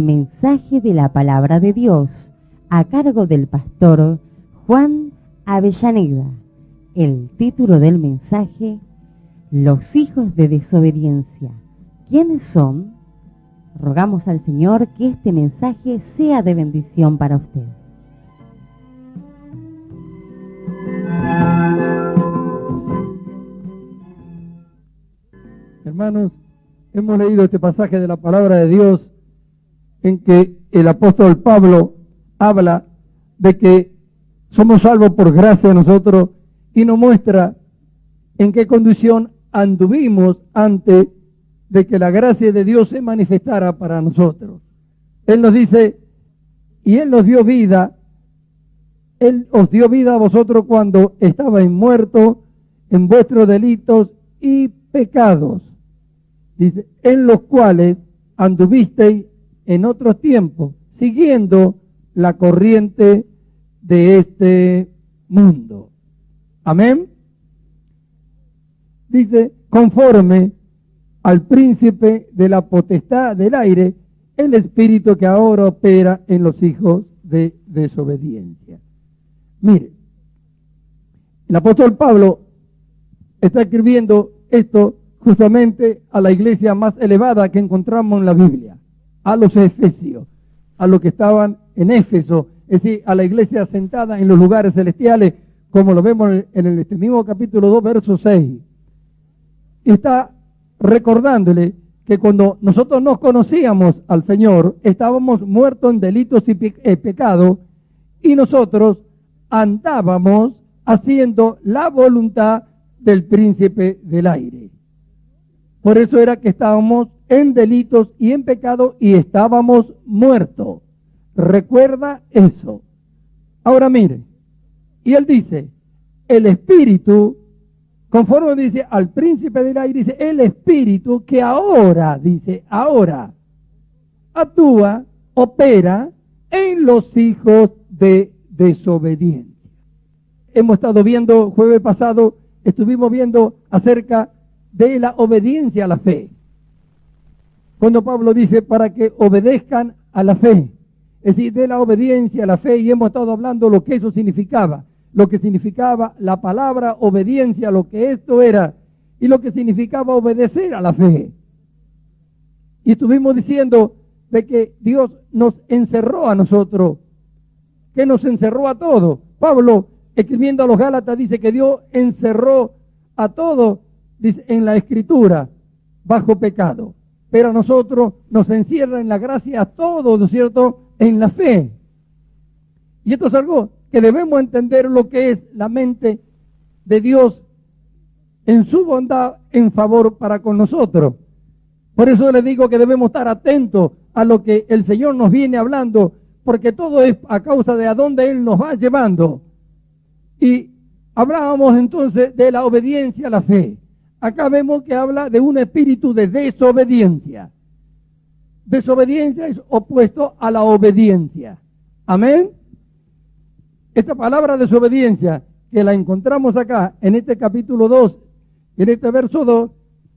Mensaje de la palabra de Dios a cargo del pastor Juan Avellaneda. El título del mensaje: Los hijos de desobediencia. ¿Quiénes son? Rogamos al Señor que este mensaje sea de bendición para usted. Hermanos, hemos leído este pasaje de la palabra de Dios en que el apóstol Pablo habla de que somos salvos por gracia nosotros y nos muestra en qué condición anduvimos antes de que la gracia de Dios se manifestara para nosotros. Él nos dice, y Él nos dio vida, Él os dio vida a vosotros cuando estabais muertos en vuestros delitos y pecados. Dice, en los cuales anduvisteis en otros tiempos, siguiendo la corriente de este mundo. Amén. Dice, conforme al príncipe de la potestad del aire, el espíritu que ahora opera en los hijos de desobediencia. Mire, el apóstol Pablo está escribiendo esto justamente a la iglesia más elevada que encontramos en la Biblia, a los efesios, a los que estaban en Éfeso, es decir, a la iglesia sentada en los lugares celestiales, como lo vemos en este mismo capítulo 2, verso 6. Y está recordándole que cuando nosotros nos conocíamos al Señor, estábamos muertos en delitos y pecados, y nosotros andábamos haciendo la voluntad del príncipe del aire. Por eso era que estábamos en delitos y en pecado y estábamos muertos. Recuerda eso. Ahora mire, y él dice, el espíritu, conforme dice al príncipe del aire, dice el espíritu que ahora, dice, ahora actúa, opera en los hijos de desobediencia. Hemos estado viendo, jueves pasado, estuvimos viendo acerca de la obediencia a la fe. Cuando Pablo dice para que obedezcan a la fe, es decir, de la obediencia a la fe, y hemos estado hablando lo que eso significaba, lo que significaba la palabra obediencia, lo que esto era, y lo que significaba obedecer a la fe. Y estuvimos diciendo de que Dios nos encerró a nosotros, que nos encerró a todos. Pablo, escribiendo a los Gálatas, dice que Dios encerró a todos, dice, en la Escritura, bajo pecado. Pero a nosotros nos encierra en la gracia a todos, ¿no es cierto?, en la fe. Y esto es algo que debemos entender, lo que es la mente de Dios en su bondad en favor para con nosotros. Por eso les digo que debemos estar atentos a lo que el Señor nos viene hablando, porque todo es a causa de a dónde Él nos va llevando. Y hablábamos entonces de la obediencia a la fe. Acá vemos que habla de un espíritu de desobediencia. Desobediencia es opuesto a la obediencia. Amén. Esta palabra desobediencia, que la encontramos acá en este capítulo 2, en este verso 2,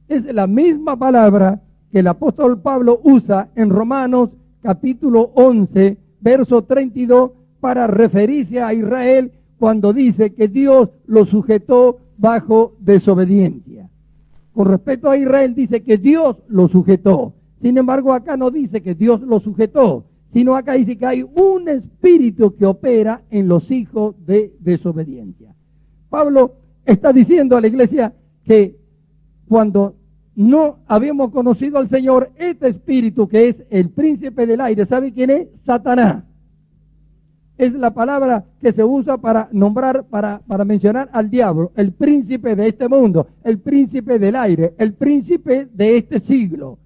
es la misma palabra que el apóstol Pablo usa en Romanos capítulo 11, verso 32, para referirse a Israel cuando dice que Dios lo sujetó bajo desobediencia. Con respecto a Israel dice que Dios lo sujetó. Sin embargo, acá no dice que Dios lo sujetó, sino acá dice que hay un espíritu que opera en los hijos de desobediencia. Pablo está diciendo a la iglesia que cuando no habíamos conocido al Señor, este espíritu que es el príncipe del aire, ¿sabe quién es? Satanás. Es la palabra que se usa para nombrar, para mencionar al diablo, el príncipe de este mundo, el príncipe del aire, el príncipe de este siglo.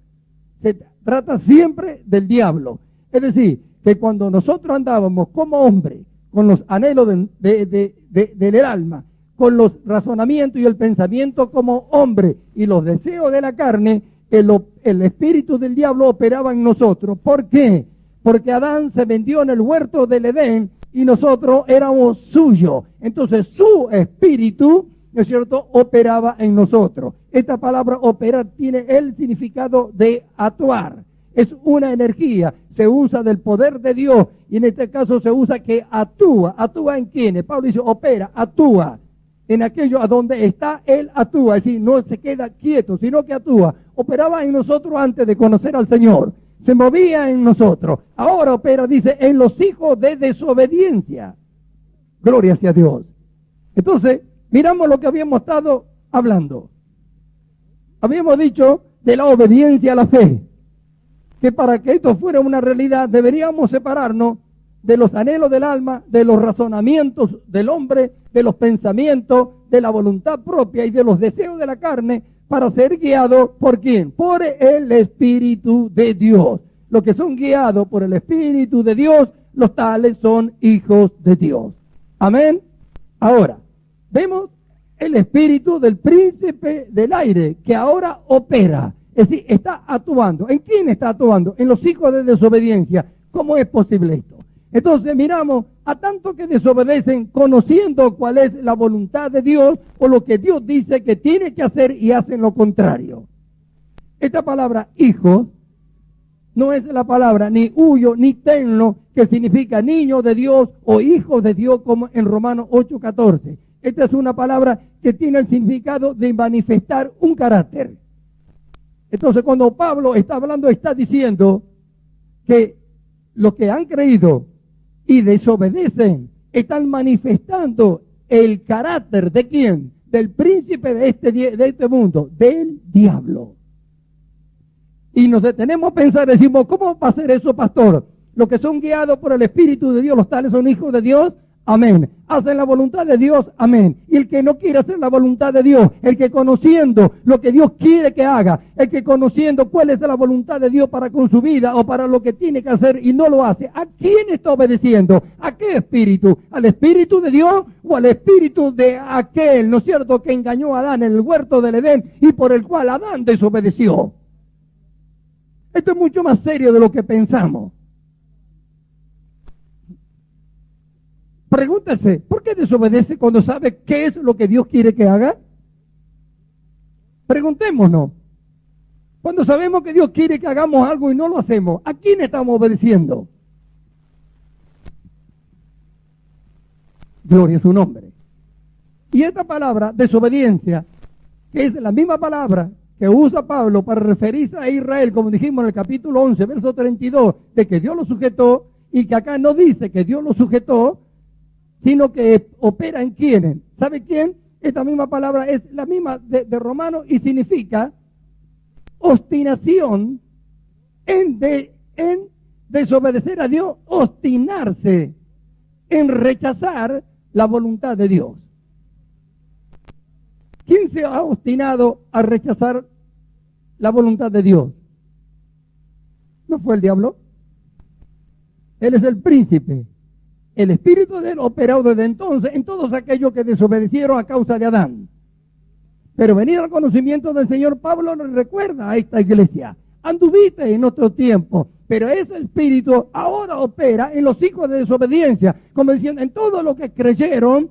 Se trata siempre del diablo. Es decir, que cuando nosotros andábamos como hombres, con los anhelos del alma, con los razonamientos y el pensamiento como hombre y los deseos de la carne, el espíritu del diablo operaba en nosotros. ¿Por qué? Porque Adán se vendió en el huerto del Edén y nosotros éramos suyos. Entonces su espíritu, ¿no es cierto?, operaba en nosotros. Esta palabra operar tiene el significado de actuar. es una energía, se usa del poder de Dios, y en este caso se usa que actúa. ¿Actúa en quiénes? Pablo dice, opera, actúa. En aquello a donde está, Él actúa, es decir, no se queda quieto, sino que actúa. Operaba en nosotros antes de conocer al Señor, se movía en nosotros. Ahora opera, dice, en los hijos de desobediencia. Gloria sea a Dios. Entonces, miramos lo que habíamos estado hablando. Habíamos dicho de la obediencia a la fe, que para que esto fuera una realidad deberíamos separarnos de los anhelos del alma, de los razonamientos del hombre, de los pensamientos, de la voluntad propia y de los deseos de la carne, para ser guiados ¿por quién? Por el Espíritu de Dios. Los que son guiados por el Espíritu de Dios, los tales son hijos de Dios. Amén. Ahora, vemos el espíritu del príncipe del aire, que ahora opera, es decir, está actuando. ¿En quién está actuando? En los hijos de desobediencia. ¿Cómo es posible esto? Entonces miramos a tanto que desobedecen, conociendo cuál es la voluntad de Dios, o lo que Dios dice que tiene que hacer, y hacen lo contrario. Esta palabra hijo no es la palabra ni huyo ni tenlo, que significa niño de Dios o hijo de Dios, como en Romanos 8:14. Esta es una palabra que tiene el significado de manifestar un carácter. Entonces, cuando Pablo está hablando, está diciendo que los que han creído y desobedecen están manifestando el carácter ¿de quién? Del príncipe de este mundo, del diablo. Y nos detenemos a pensar, decimos, ¿cómo va a ser eso, pastor? Los que son guiados por el Espíritu de Dios, los tales son hijos de Dios. Amén. Hacen la voluntad de Dios. Amén. Y el que no quiere hacer la voluntad de Dios, el que conociendo lo que Dios quiere que haga, el que conociendo cuál es la voluntad de Dios para con su vida o para lo que tiene que hacer y no lo hace, ¿a quién está obedeciendo? ¿A qué espíritu? ¿Al Espíritu de Dios o al espíritu de aquel, ¿no es cierto?, que engañó a Adán en el huerto del Edén y por el cual Adán desobedeció? Esto es mucho más serio de lo que pensamos. Pregúntese, ¿por qué desobedece cuando sabe qué es lo que Dios quiere que haga? Preguntémonos. Cuando sabemos que Dios quiere que hagamos algo y no lo hacemos, ¿a quién estamos obedeciendo? Gloria a su nombre. Y esta palabra, desobediencia, que es la misma palabra que usa Pablo para referirse a Israel, como dijimos en el capítulo 11, verso 32, de que Dios lo sujetó, y que acá no dice que Dios lo sujetó, sino que opera en quiénes. ¿Sabe quién? Esta misma palabra es la misma de Romano y significa obstinación en desobedecer a Dios, obstinarse en rechazar la voluntad de Dios. ¿Quién se ha obstinado a rechazar la voluntad de Dios? ¿No fue el diablo? Él es el príncipe. El espíritu de él operado desde entonces en todos aquellos que desobedecieron a causa de Adán. Pero venir al conocimiento del Señor, Pablo le recuerda a esta iglesia: anduviste en otro tiempo, pero ese espíritu ahora opera en los hijos de desobediencia, como diciendo, en todo lo que creyeron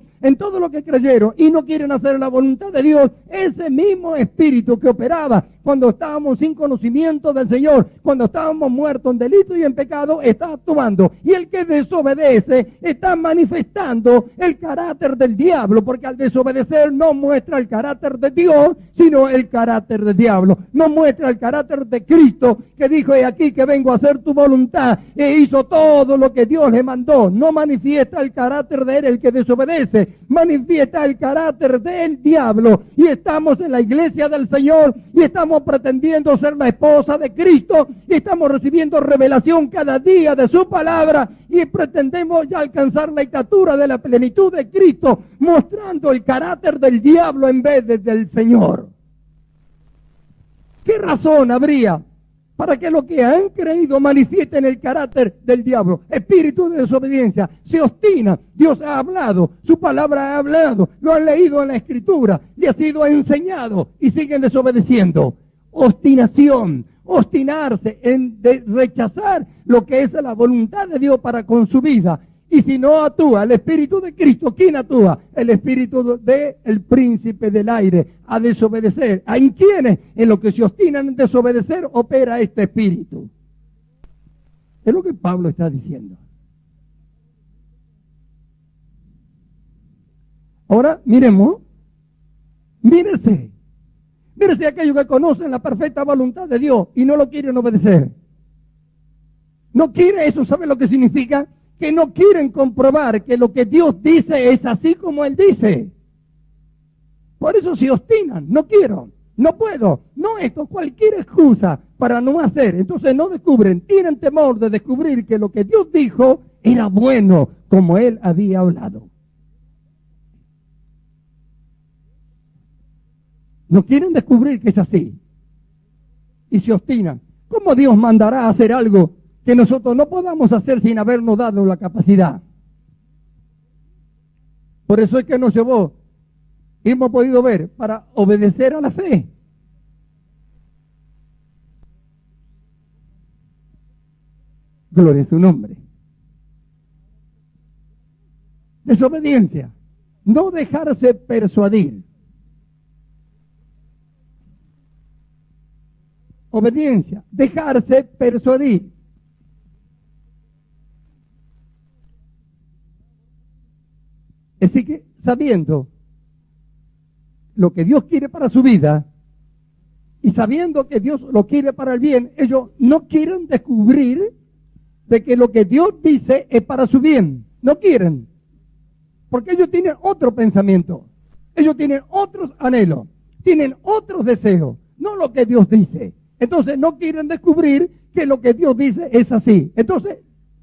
y no quieren hacer la voluntad de Dios. Ese mismo espíritu que operaba cuando estábamos sin conocimiento del Señor, cuando estábamos muertos en delito y en pecado, está actuando. Y el que desobedece está manifestando el carácter del diablo, porque al desobedecer no muestra el carácter de Dios, sino el carácter del diablo. No muestra el carácter de Cristo, que dijo: he aquí que vengo a hacer tu voluntad, e hizo todo lo que Dios le mandó. No manifiesta el carácter de él, el que desobedece, manifiesta el carácter del diablo. Y estamos en la iglesia del Señor y estamos pretendiendo ser la esposa de Cristo y estamos recibiendo revelación cada día de su palabra y pretendemos ya alcanzar la estatura de la plenitud de Cristo, mostrando el carácter del diablo en vez del Señor. ¿Qué razón habría para que los que han creído manifiesten el carácter del diablo? Espíritu de desobediencia, se obstina. Dios ha hablado, su palabra ha hablado, lo han leído en la Escritura, le ha sido enseñado y siguen desobedeciendo. Obstinación, obstinarse en rechazar lo que es la voluntad de Dios para con su vida. Y si no actúa el Espíritu de Cristo, ¿quién actúa? El Espíritu del príncipe del aire, a desobedecer. ¿En quiénes? En los que se obstinan en desobedecer, opera este Espíritu. Es lo que Pablo está diciendo. Ahora, miremos, mírese aquellos que conocen la perfecta voluntad de Dios y no lo quieren obedecer. No quiere eso, ¿sabe lo que significa? Que no quieren comprobar que lo que Dios dice es así como Él dice. Por eso se obstinan, no quiero, no puedo, no esto, cualquier excusa para no hacer. Entonces no descubren, tienen temor de descubrir que lo que Dios dijo era bueno, como Él había hablado. No quieren descubrir que es así. Y se obstinan. ¿Cómo Dios mandará a hacer algo que nosotros no podamos hacer sin habernos dado la capacidad? Por eso es que nos llevó, y hemos podido ver, para obedecer a la fe. Gloria a su nombre. Desobediencia. No dejarse persuadir. Obediencia. Dejarse persuadir. Así que, sabiendo lo que Dios quiere para su vida, y sabiendo que Dios lo quiere para el bien, ellos no quieren descubrir de que lo que Dios dice es para su bien. No quieren. Porque ellos tienen otro pensamiento. Ellos tienen otros anhelos. Tienen otros deseos. No lo que Dios dice. Entonces no quieren descubrir que lo que Dios dice es así. Entonces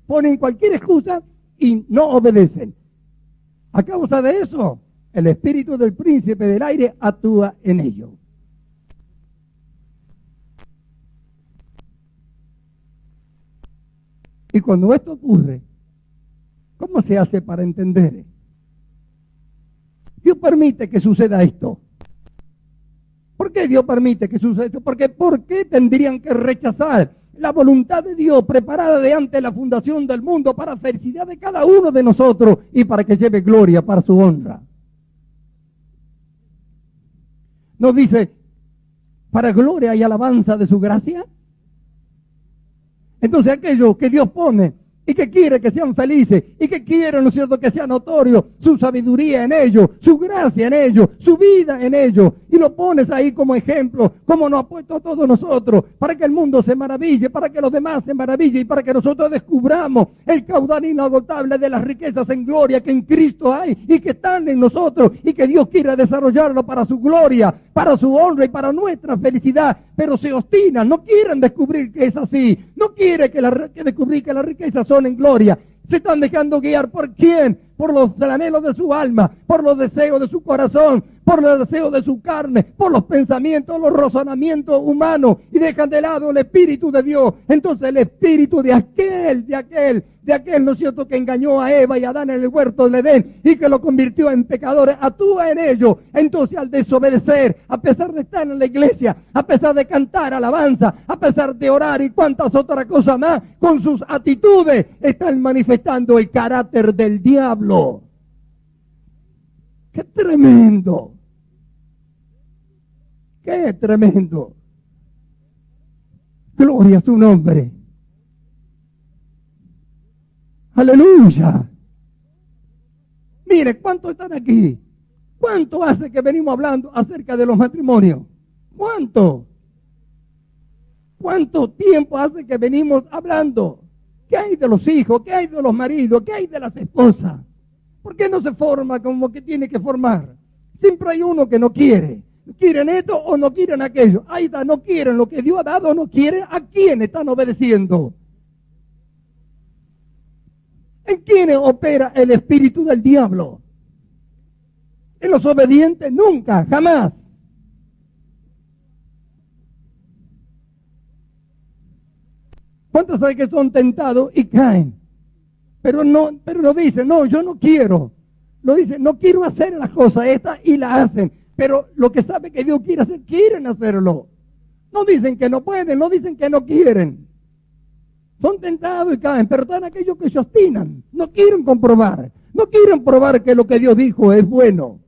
ponen cualquier excusa y no obedecen. A causa de eso, el espíritu del príncipe del aire actúa en ellos. Y cuando esto ocurre, ¿cómo se hace para entender? Dios permite que suceda esto. ¿Por qué Dios permite que suceda esto? Porque ¿por qué tendrían que rechazar la voluntad de Dios preparada de antes de la fundación del mundo para la felicidad de cada uno de nosotros y para que lleve gloria para su honra? Nos dice, para gloria y alabanza de su gracia. Entonces aquellos que Dios pone y que quiere que sean felices y que quiere, ¿no es cierto?, que sea notorio su sabiduría en ellos, su gracia en ellos, su vida en ellos, y lo pones ahí como ejemplo, como nos ha puesto a todos nosotros, para que el mundo se maraville, para que los demás se maravillen y para que nosotros descubramos el caudal inagotable de las riquezas en gloria que en Cristo hay y que están en nosotros y que Dios quiere desarrollarlo para su gloria, para su honra y para nuestra felicidad, pero se obstinan, no quieren descubrir que es así, no quieren que descubrir que las riquezas son en gloria. Se están dejando guiar ¿por quién? Por los anhelos de su alma, por los deseos de su corazón, por los deseos de su carne, por los pensamientos, los razonamientos humanos, y dejan de lado el Espíritu de Dios. Entonces el Espíritu de aquel, ¿no es cierto?, que engañó a Eva y a Adán en el huerto del Edén y que lo convirtió en pecadores, actúa en ellos. Entonces al desobedecer, a pesar de estar en la iglesia, a pesar de cantar alabanza, a pesar de orar y cuantas otras cosas más, con sus actitudes están manifestando el carácter del diablo. ¡Qué tremendo! ¡Qué tremendo! Gloria a su nombre. ¡Aleluya! Mire, ¿cuántos están aquí? ¿Cuánto hace que venimos hablando acerca de los matrimonios? ¿Cuánto? ¿Cuánto tiempo hace que venimos hablando? ¿Qué hay de los hijos? ¿Qué hay de los maridos? ¿Qué hay de las esposas? ¿Por qué no se forma como que tiene que formar? Siempre hay uno que no quiere. ¿Quieren esto o no quieren aquello? Ahí está, no quieren lo que Dios ha dado, no quieren. ¿A quién están obedeciendo? ¿En quién opera el espíritu del diablo? En los obedientes nunca, jamás. ¿Cuántos hay que son tentados y caen? Pero no dicen, no, yo no quiero. Lo dicen, no quiero hacer las cosas estas y las hacen. Pero lo que sabe que Dios quiere hacer, quieren hacerlo. No dicen que no pueden, no dicen que no quieren. Son tentados y caen, pero están aquellos que se obstinan. No quieren comprobar. No quieren probar que lo que Dios dijo es bueno.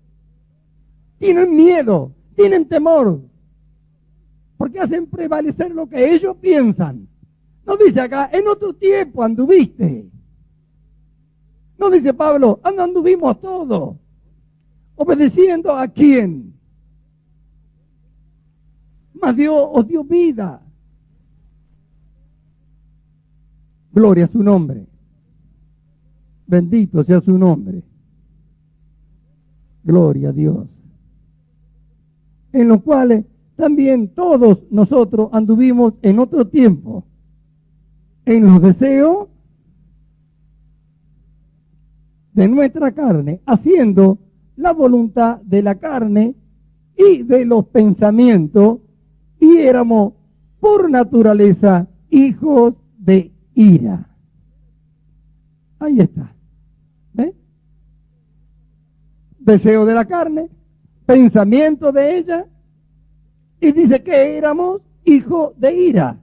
Tienen miedo, tienen temor. Porque hacen prevalecer lo que ellos piensan. No dice acá, en otro tiempo anduviste. No dice Pablo, anduvimos todos. ¿Obedeciendo a quién? Mas Dios os dio vida. Gloria a su nombre. Bendito sea su nombre. Gloria a Dios. En los cuales también todos nosotros anduvimos en otro tiempo, en los deseos de nuestra carne, haciendo la voluntad de la carne y de los pensamientos, y éramos por naturaleza hijos de ira. Ahí está. ¿Ves? Deseo de la carne, pensamiento de ella, y dice que éramos hijos de ira.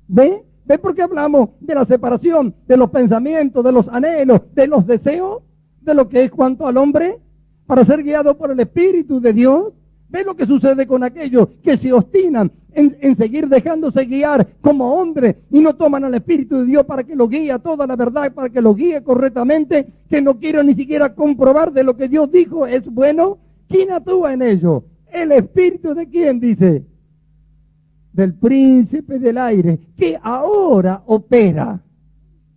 ¿Ve? ¿Ve por qué hablamos de la separación, de los pensamientos, de los anhelos, de los deseos, de lo que es cuanto al hombre, para ser guiado por el Espíritu de Dios? ¿Ve lo que sucede con aquellos que se obstinan en seguir dejándose guiar como hombres y no toman al Espíritu de Dios para que lo guíe a toda la verdad, para que lo guíe correctamente, que no quieren ni siquiera comprobar de lo que Dios dijo es bueno? ¿Quién actúa en ello? ¿El Espíritu de quién? Dice, del príncipe del aire, que ahora opera.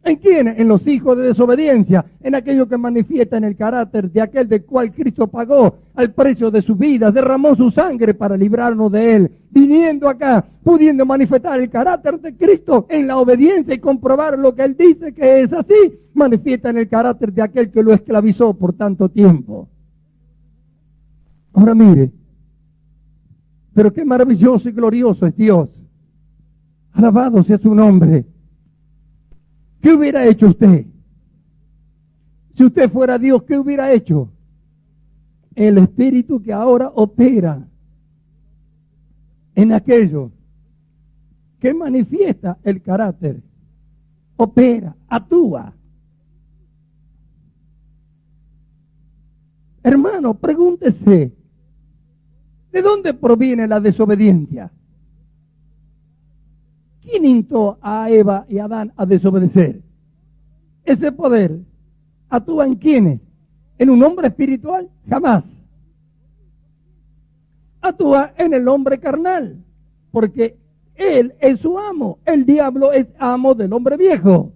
¿En quién? En los hijos de desobediencia, en aquello que manifiesta en el carácter de aquel del cual Cristo pagó al precio de su vida, derramó su sangre para librarnos de él, viniendo acá, pudiendo manifestar el carácter de Cristo en la obediencia y comprobar lo que él dice que es así, manifiesta en el carácter de aquel que lo esclavizó por tanto tiempo. Ahora mire, pero qué maravilloso y glorioso es Dios. Alabado sea su nombre. ¿Qué hubiera hecho usted? Si usted fuera Dios, ¿qué hubiera hecho? El Espíritu que ahora opera en aquello que manifiesta el carácter, opera, actúa. Hermano, pregúntese, ¿de dónde proviene la desobediencia? ¿Quién instó a Eva y a Adán a desobedecer? Ese poder actúa en quiénes. ¿En un hombre espiritual? Jamás. Actúa en el hombre carnal, porque él es su amo. El diablo es amo del hombre viejo.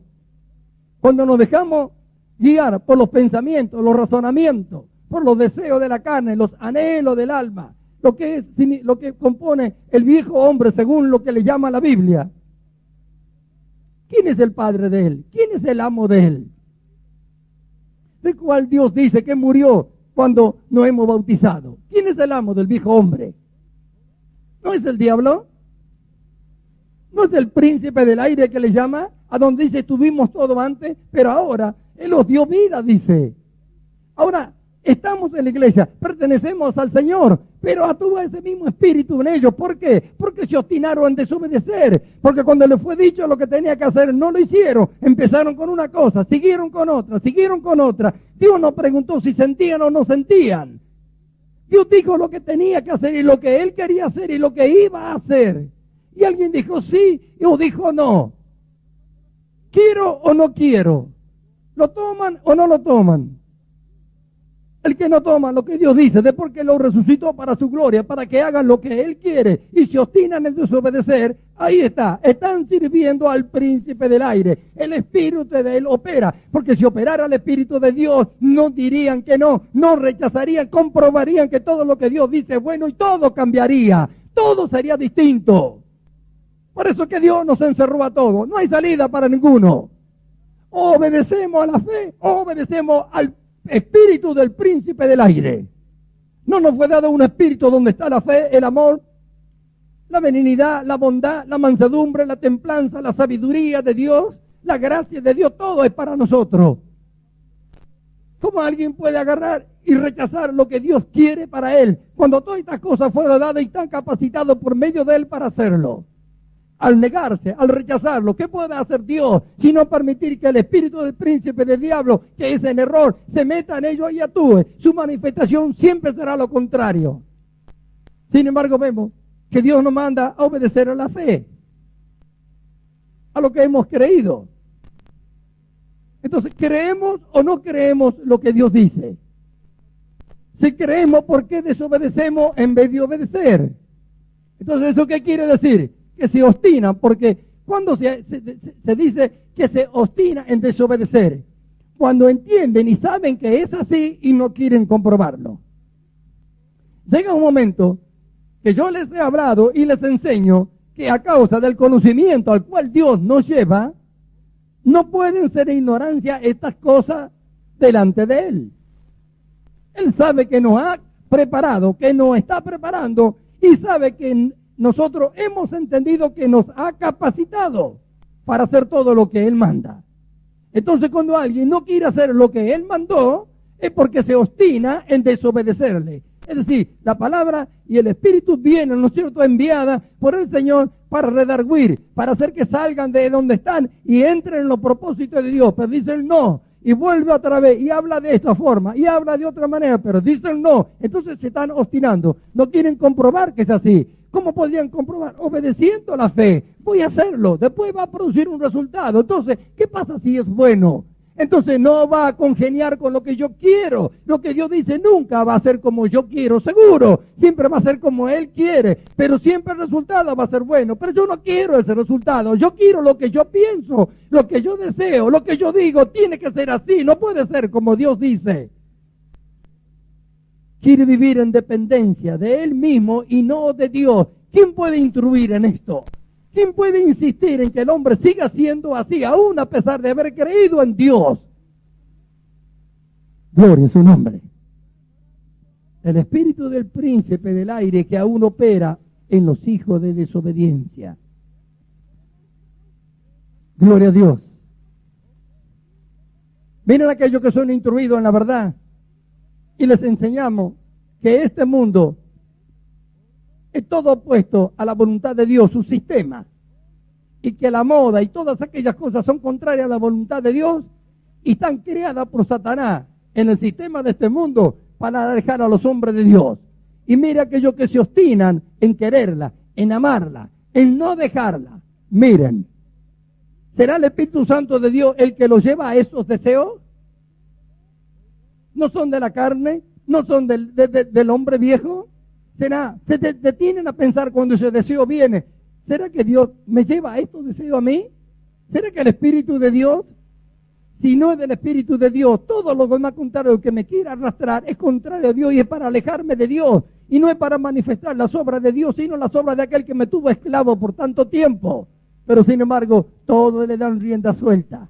Cuando nos dejamos guiar por los pensamientos, los razonamientos, por los deseos de la carne, los anhelos del alma, lo que compone el viejo hombre según lo que le llama la Biblia. ¿Quién es el padre de él? ¿Quién es el amo de él? ¿De cuál Dios dice que murió cuando nos hemos bautizado? ¿Quién es el amo del viejo hombre? ¿No es el diablo? ¿No es el príncipe del aire que le llama? A donde dice, tuvimos todo antes, pero ahora Él os dio vida, dice. Ahora, estamos en la iglesia, pertenecemos al Señor, pero actúa ese mismo espíritu en ellos. ¿Por qué? Porque se obstinaron en desobedecer, porque cuando les fue dicho lo que tenía que hacer, no lo hicieron. Empezaron con una cosa, siguieron con otra, siguieron con otra. Dios no preguntó si sentían o no sentían. Dios dijo lo que tenía que hacer y lo que Él quería hacer y lo que iba a hacer. Y alguien dijo sí o dijo no. ¿Quiero o no quiero? ¿Lo toman o no lo toman? El que no toma lo que Dios dice, de porque lo resucitó para su gloria, para que hagan lo que Él quiere y se obstinan en desobedecer, ahí está, están sirviendo al príncipe del aire. El espíritu de Él opera, porque si operara el espíritu de Dios, no dirían que no, no rechazarían, comprobarían que todo lo que Dios dice es bueno y todo cambiaría, todo sería distinto. Por eso que Dios nos encerró a todos, no hay salida para ninguno. O obedecemos a la fe, o obedecemos al espíritu del príncipe del aire. No nos fue dado un espíritu donde está la fe, el amor, la benignidad, la bondad, la mansedumbre, la templanza, la sabiduría de Dios, la gracia de Dios, todo es para nosotros. ¿Cómo alguien puede agarrar y rechazar lo que Dios quiere para él, cuando todas estas cosas fueron dadas y están capacitados por medio de él para hacerlo? Al negarse, al rechazarlo, ¿qué puede hacer Dios sino permitir que el espíritu del príncipe del diablo, que es en error, se meta en ello y actúe? Su manifestación siempre será lo contrario. Sin embargo, vemos que Dios nos manda a obedecer a la fe. a lo que hemos creído. Entonces, ¿creemos o no creemos lo que Dios dice? Si creemos, ¿por qué desobedecemos en vez de obedecer? Entonces, ¿eso qué quiere decir? Que se obstinan, porque cuando se dice que se obstina en desobedecer, cuando entienden y saben que es así y no quieren comprobarlo. Llega un momento que yo les he hablado y les enseño que a causa del conocimiento al cual Dios nos lleva, no pueden ser ignorancia estas cosas delante de Él. Él sabe que nos ha preparado, que nos está preparando y sabe que nosotros hemos entendido que nos ha capacitado para hacer todo lo que Él manda. Entonces, cuando alguien no quiere hacer lo que Él mandó, es porque se obstina en desobedecerle. Es decir, la palabra y el Espíritu vienen, ¿no es cierto?, enviada por el Señor para redarguir, para hacer que salgan de donde están y entren en los propósitos de Dios. Pero dicen no, y vuelve otra vez y habla de esta forma y habla de otra manera, pero dicen no. Entonces se están obstinando, no quieren comprobar que es así. ¿Cómo podrían comprobar? Obedeciendo la fe. Voy a hacerlo, después va a producir un resultado. Entonces, ¿qué pasa si es bueno? Entonces no va a congeniar con lo que yo quiero. Lo que Dios dice nunca va a ser como yo quiero, seguro. Siempre va a ser como Él quiere, pero siempre el resultado va a ser bueno. Pero yo no quiero ese resultado. Yo quiero lo que yo pienso, lo que yo deseo, lo que yo digo. Tiene que ser así, no puede ser como Dios dice. Quiere vivir en dependencia de Él mismo y no de Dios. ¿Quién puede instruir en esto? ¿Quién puede insistir en que el hombre siga siendo así, aún a pesar de haber creído en Dios? Gloria a su nombre. El espíritu del príncipe del aire que aún opera en los hijos de desobediencia. Gloria a Dios. Miren aquellos que son instruidos en la verdad y les enseñamos que este mundo es todo opuesto a la voluntad de Dios, su sistema, y que la moda y todas aquellas cosas son contrarias a la voluntad de Dios y están creadas por Satanás en el sistema de este mundo para alejar a los hombres de Dios. Y mira aquellos que se obstinan en quererla, en amarla, en no dejarla. Miren, ¿será el Espíritu Santo de Dios el que los lleva a esos deseos? ¿No son de la carne? ¿No son del hombre viejo? ¿Será? Se detienen a pensar cuando ese deseo viene. ¿Será que Dios me lleva a estos deseos a mí? ¿Será que el Espíritu de Dios? Si no es del Espíritu de Dios, todo lo demás contrario que me quiera arrastrar es contrario a Dios y es para alejarme de Dios. Y no es para manifestar las obras de Dios, sino las obras de aquel que me tuvo esclavo por tanto tiempo. Pero sin embargo, todo le dan rienda suelta.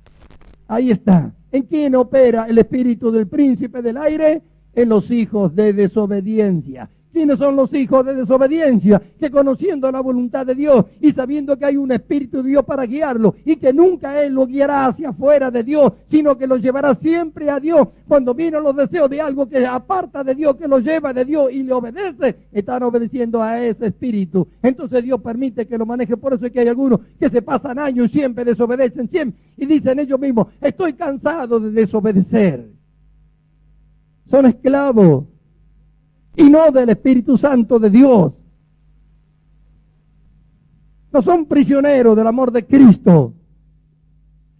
Ahí está. ¿En quién opera el espíritu del príncipe del aire? En los hijos de desobediencia. ¿Quiénes son los hijos de desobediencia? Que conociendo la voluntad de Dios y sabiendo que hay un Espíritu de Dios para guiarlo y que nunca Él lo guiará hacia afuera de Dios, sino que lo llevará siempre a Dios. Cuando vienen los deseos de algo que aparta de Dios, que lo lleva de Dios y le obedece, están obedeciendo a ese Espíritu. Entonces Dios permite que lo maneje. Por eso es que hay algunos que se pasan años y siempre desobedecen, siempre, y dicen ellos mismos, estoy cansado de desobedecer. Son esclavos y no del Espíritu Santo de Dios. No son prisioneros del amor de Cristo.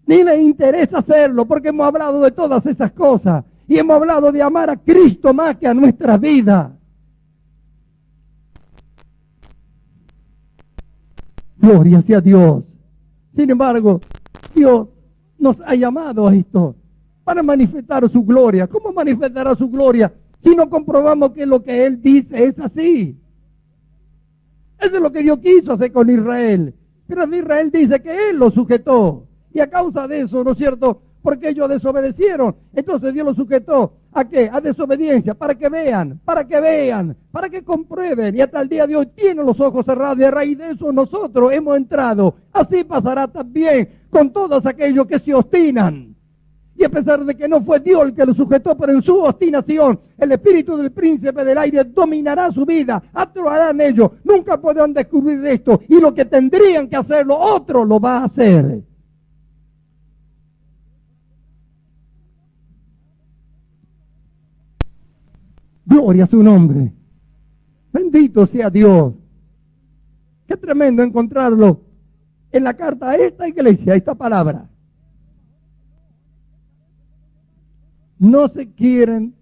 Ni les interesa hacerlo, porque hemos hablado de todas esas cosas. Y hemos hablado de amar a Cristo más que a nuestra vida. Gloria sea a Dios. Sin embargo, Dios nos ha llamado a esto para manifestar su gloria. ¿Cómo manifestará su gloria si no comprobamos que lo que Él dice es así? Eso es lo que Dios quiso hacer con Israel. Pero Israel dice que Él lo sujetó. Y a causa de eso, ¿no es cierto? Porque ellos desobedecieron. Entonces Dios lo sujetó. ¿A qué? A desobediencia. Para que vean, para que comprueben. Y hasta el día de hoy tienen los ojos cerrados. Y a raíz de eso nosotros hemos entrado. Así pasará también con todos aquellos que se obstinan. Y a pesar de que no fue Dios el que lo sujetó, pero en su obstinación, el espíritu del príncipe del aire dominará su vida, actuarán ellos, nunca podrán descubrir esto, y lo que tendrían que hacerlo, otro lo va a hacer. Gloria a su nombre. Bendito sea Dios. Qué tremendo encontrarlo en la carta a esta iglesia, esta palabra. No se quieren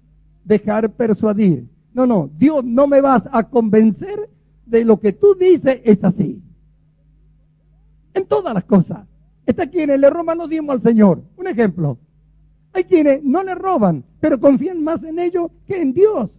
dejar persuadir. No, Dios no me vas a convencer de lo que tú dices es así. En todas las cosas. Está quienes le roban los diezmos al Señor. Un ejemplo. Hay quienes no le roban, pero confían más en ellos que en Dios.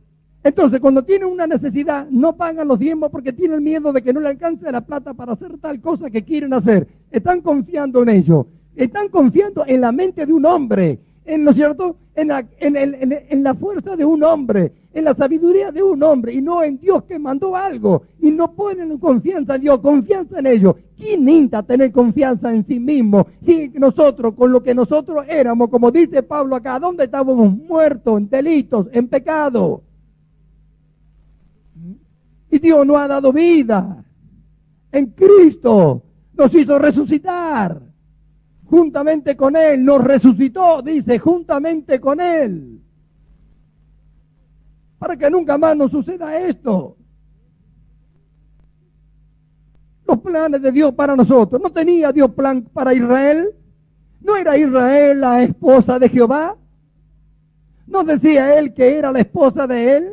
Entonces, cuando tienen una necesidad, no pagan los diezmos porque tienen miedo de que no le alcance la plata para hacer tal cosa que quieren hacer. Están confiando en ellos. Están confiando en la mente de un hombre, ¿no es cierto? En la fuerza de un hombre, en la sabiduría de un hombre, y no en Dios que mandó algo. Y no ponen confianza en Dios, confianza en ellos. ¿Quién necesita tener confianza en sí mismo? Si nosotros, con lo que nosotros éramos, como dice Pablo acá, ¿dónde estábamos? Muertos en delitos, en pecado. Y Dios nos ha dado vida. En Cristo nos hizo resucitar. Juntamente con Él, nos resucitó, dice, juntamente con Él. Para que nunca más nos suceda esto. Los planes de Dios para nosotros. ¿No tenía Dios plan para Israel? ¿No era Israel la esposa de Jehová? ¿No decía Él que era la esposa de Él?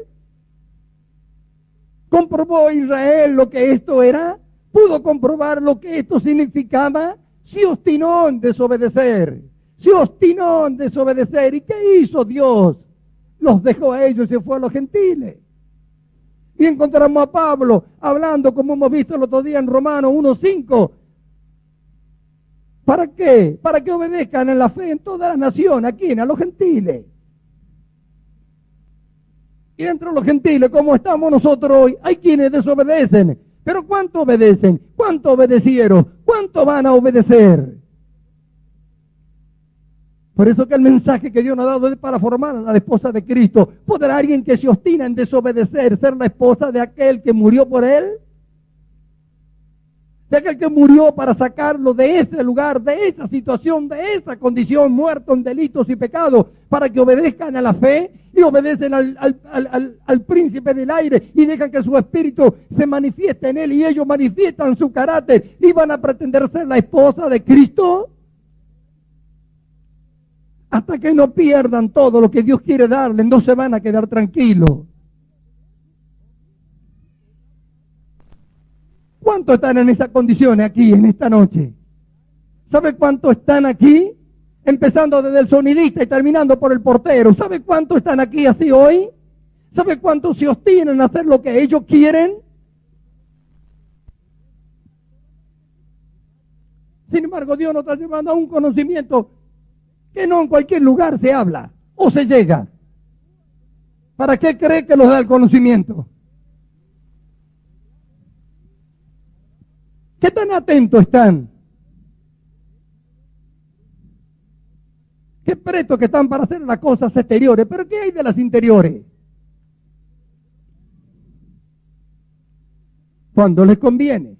¿Comprobó Israel lo que esto era? ¿Pudo comprobar lo que esto significaba? Se obstinó en desobedecer. Se obstinó en desobedecer. ¿Y qué hizo Dios? Los dejó a ellos y se fue a los gentiles. Y encontramos a Pablo hablando, como hemos visto el otro día en Romanos 1:5. ¿Para qué? Para que obedezcan en la fe en toda la nación. ¿A quién? A los gentiles. Y dentro de los gentiles, como estamos nosotros hoy, hay quienes desobedecen. Pero ¿cuánto obedecen? ¿Cuánto obedecieron? ¿Cuánto van a obedecer? Por eso que el mensaje que Dios nos ha dado es para formar a la esposa de Cristo. ¿Podrá alguien que se obstina en desobedecer ser la esposa de aquel que murió por él? De aquel que murió para sacarlo de ese lugar, de esa situación, de esa condición, muerto en delitos y pecados, para que obedezcan a la fe y obedecen al príncipe del aire y dejan que su espíritu se manifieste en él y ellos manifiestan su carácter y van a pretender ser la esposa de Cristo. Hasta que no pierdan todo lo que Dios quiere darles, no se van a quedar tranquilos. ¿Cuántos están en esas condiciones aquí, en esta noche? ¿Sabe cuántos están aquí? Empezando desde el sonidista y terminando por el portero. ¿Sabe cuántos están aquí así hoy? ¿Sabe cuántos se obstinan a hacer lo que ellos quieren? Sin embargo, Dios nos está llevando a un conocimiento que no en cualquier lugar se habla o se llega. ¿Para qué cree que nos da el conocimiento? ¿Qué tan atentos están? Qué pretos que están para hacer las cosas exteriores, pero ¿qué hay de las interiores? Cuando les conviene.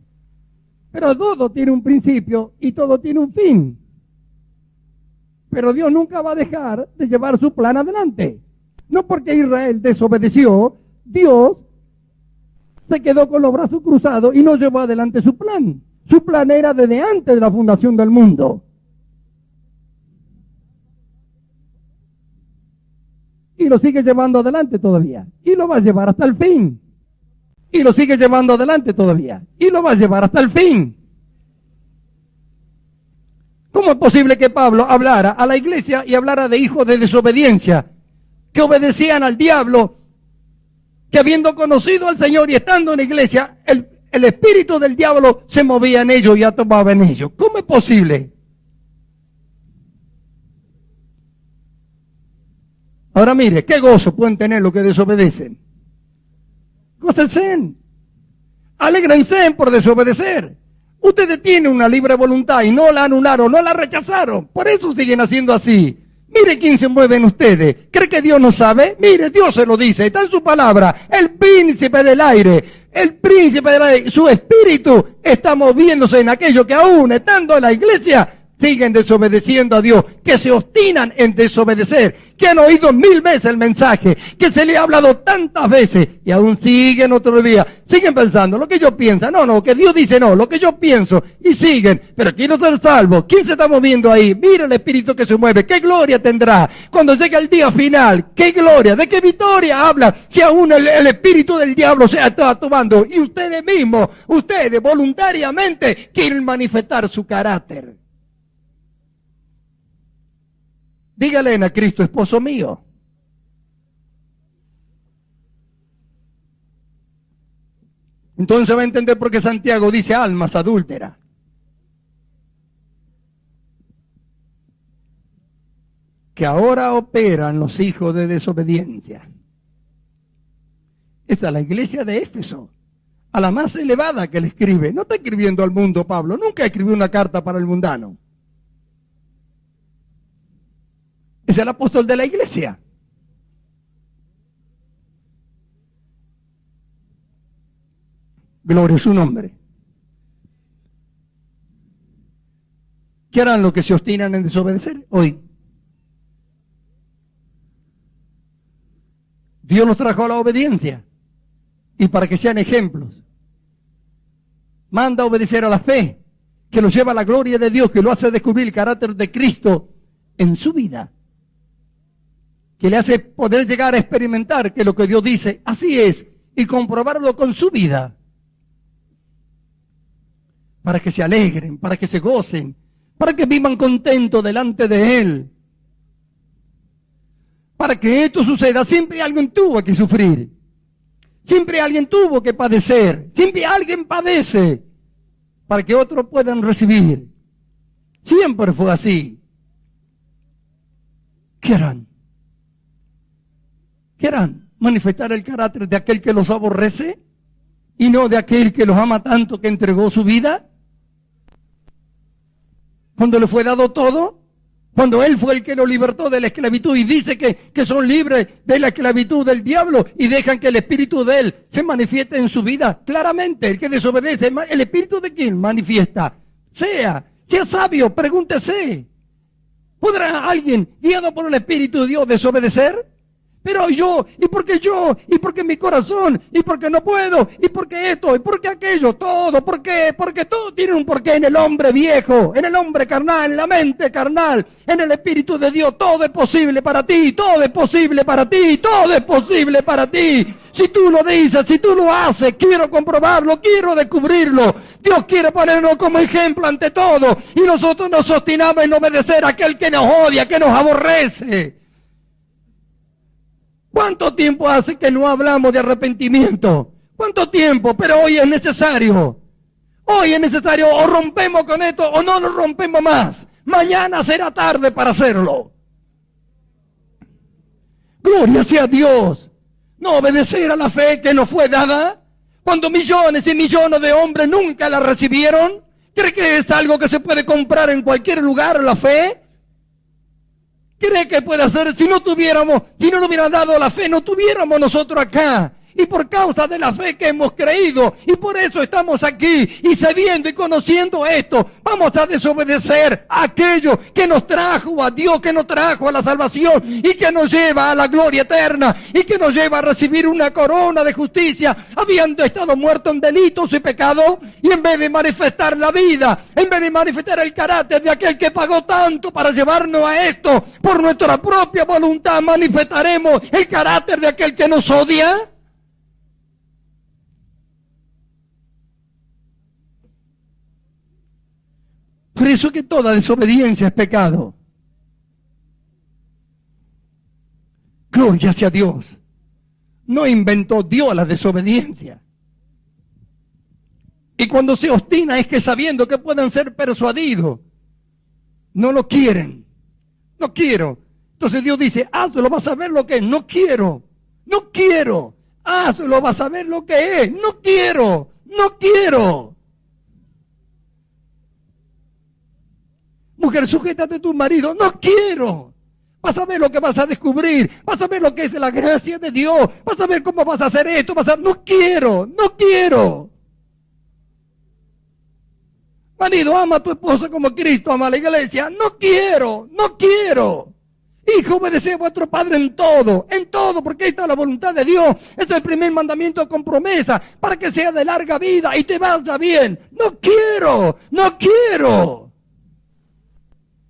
Pero todo tiene un principio y todo tiene un fin. Pero Dios nunca va a dejar de llevar su plan adelante. No porque Israel desobedeció, Dios se quedó con los brazos cruzados y no llevó adelante su plan. Su plan era desde antes de la fundación del mundo. Y lo sigue llevando adelante todavía. Y lo va a llevar hasta el fin. Y lo sigue llevando adelante todavía. Y lo va a llevar hasta el fin. ¿Cómo es posible que Pablo hablara a la iglesia y hablara de hijos de desobediencia, que obedecían al diablo, que habiendo conocido al Señor y estando en la iglesia, el espíritu del diablo se movía en ellos y tomaba en ellos? ¿Cómo es posible? Ahora mire, qué gozo pueden tener los que desobedecen. Gócense, alégrense por desobedecer. Ustedes tienen una libre voluntad y no la anularon, no la rechazaron. Por eso siguen haciendo así. Mire quién se mueve en ustedes. ¿Cree que Dios no sabe? Mire, Dios se lo dice. Está en su palabra. El príncipe del aire. El príncipe del aire. Su espíritu está moviéndose en aquello que aún estando en la iglesia siguen desobedeciendo a Dios, que se obstinan en desobedecer, que han oído 1000 veces el mensaje, que se le ha hablado tantas veces y aún siguen otro día, siguen pensando lo que yo pienso, no, que Dios dice no, lo que yo pienso, y siguen, pero quiero ser salvo. ¿Quién se está moviendo ahí? Mira el espíritu que se mueve, qué gloria tendrá cuando llegue el día final, qué gloria, de qué victoria habla, si aún el espíritu del diablo se está tomando y ustedes mismos, ustedes voluntariamente quieren manifestar su carácter. Dígale a Cristo, esposo mío. Entonces va a entender por qué Santiago dice almas adúlteras. Que ahora operan los hijos de desobediencia. Esta es la iglesia de Éfeso, a la más elevada que le escribe. No está escribiendo al mundo Pablo, nunca escribió una carta para el mundano. Es el apóstol de la iglesia. Gloria a su nombre. ¿Qué harán los que se obstinan en desobedecer hoy? Dios nos trajo a la obediencia y para que sean ejemplos. Manda a obedecer a la fe, que nos lleva a la gloria de Dios, que lo hace descubrir el carácter de Cristo en su vida, que le hace poder llegar a experimentar que lo que Dios dice, así es, y comprobarlo con su vida, para que se alegren, para que se gocen, para que vivan contentos delante de Él. Para que esto suceda, siempre alguien tuvo que sufrir, siempre alguien tuvo que padecer, siempre alguien padece, para que otros puedan recibir. Siempre fue así. ¿Qué harán? ¿Querrán manifestar el carácter de aquel que los aborrece y no de aquel que los ama tanto que entregó su vida? Cuando le fue dado todo, cuando Él fue el que los libertó de la esclavitud y dice que son libres de la esclavitud del diablo y dejan que el espíritu de Él se manifieste en su vida. Claramente, el que desobedece, ¿el espíritu de quién manifiesta? Sea sabio, pregúntese. ¿Podrá alguien, guiado por el espíritu de Dios, desobedecer? Pero yo, y porque mi corazón, y porque no puedo, y porque esto, y porque aquello, todo, ¿por qué? Porque todo tiene un porqué en el hombre viejo, en el hombre carnal, en la mente carnal, en el Espíritu de Dios, todo es posible para ti, todo es posible para ti, todo es posible para ti. Si tú lo dices, si tú lo haces, quiero comprobarlo, quiero descubrirlo. Dios quiere ponernos como ejemplo ante todo, y nosotros nos obstinamos en obedecer a aquel que nos odia, que nos aborrece. ¿Cuánto tiempo hace que no hablamos de arrepentimiento? ¿Cuánto tiempo? Pero hoy es necesario. Hoy es necesario, o rompemos con esto o no lo rompemos más. Mañana será tarde para hacerlo. Gloria sea a Dios. No obedecer a la fe que nos fue dada, cuando millones y millones de hombres nunca la recibieron. ¿Cree que es algo que se puede comprar en cualquier lugar, la fe? ¿Cree que puede hacer? Si no nos hubieran dado la fe, no tuviéramos nosotros acá. Y por causa de la fe que hemos creído, y por eso estamos aquí, y sabiendo y conociendo esto, vamos a desobedecer a aquello que nos trajo a Dios, que nos trajo a la salvación, y que nos lleva a la gloria eterna, y que nos lleva a recibir una corona de justicia, habiendo estado muertos en delitos y pecados, y en vez de manifestar la vida, en vez de manifestar el carácter de aquel que pagó tanto para llevarnos a esto, por nuestra propia voluntad manifestaremos el carácter de aquel que nos odia. Por eso que toda desobediencia es pecado. Gloria sea a Dios. No inventó Dios la desobediencia. Y cuando se obstina es que sabiendo que pueden ser persuadidos, no lo quieren. No quiero. Entonces Dios dice, hazlo, vas a ver lo que es. No quiero. No quiero. Hazlo, vas a ver lo que es. No quiero. No quiero. Mujer, sujétate a tu marido. No quiero. Vas a ver lo que vas a descubrir. Vas a ver lo que es la gracia de Dios. Vas a ver cómo vas a hacer esto. No quiero. No quiero. Marido, ama a tu esposa como Cristo ama a la iglesia. No quiero, no quiero. Hijo, obedeced a vuestro Padre en todo, porque ahí está la voluntad de Dios. Es el primer mandamiento con promesa, para que sea de larga vida y te vaya bien. No quiero, no quiero.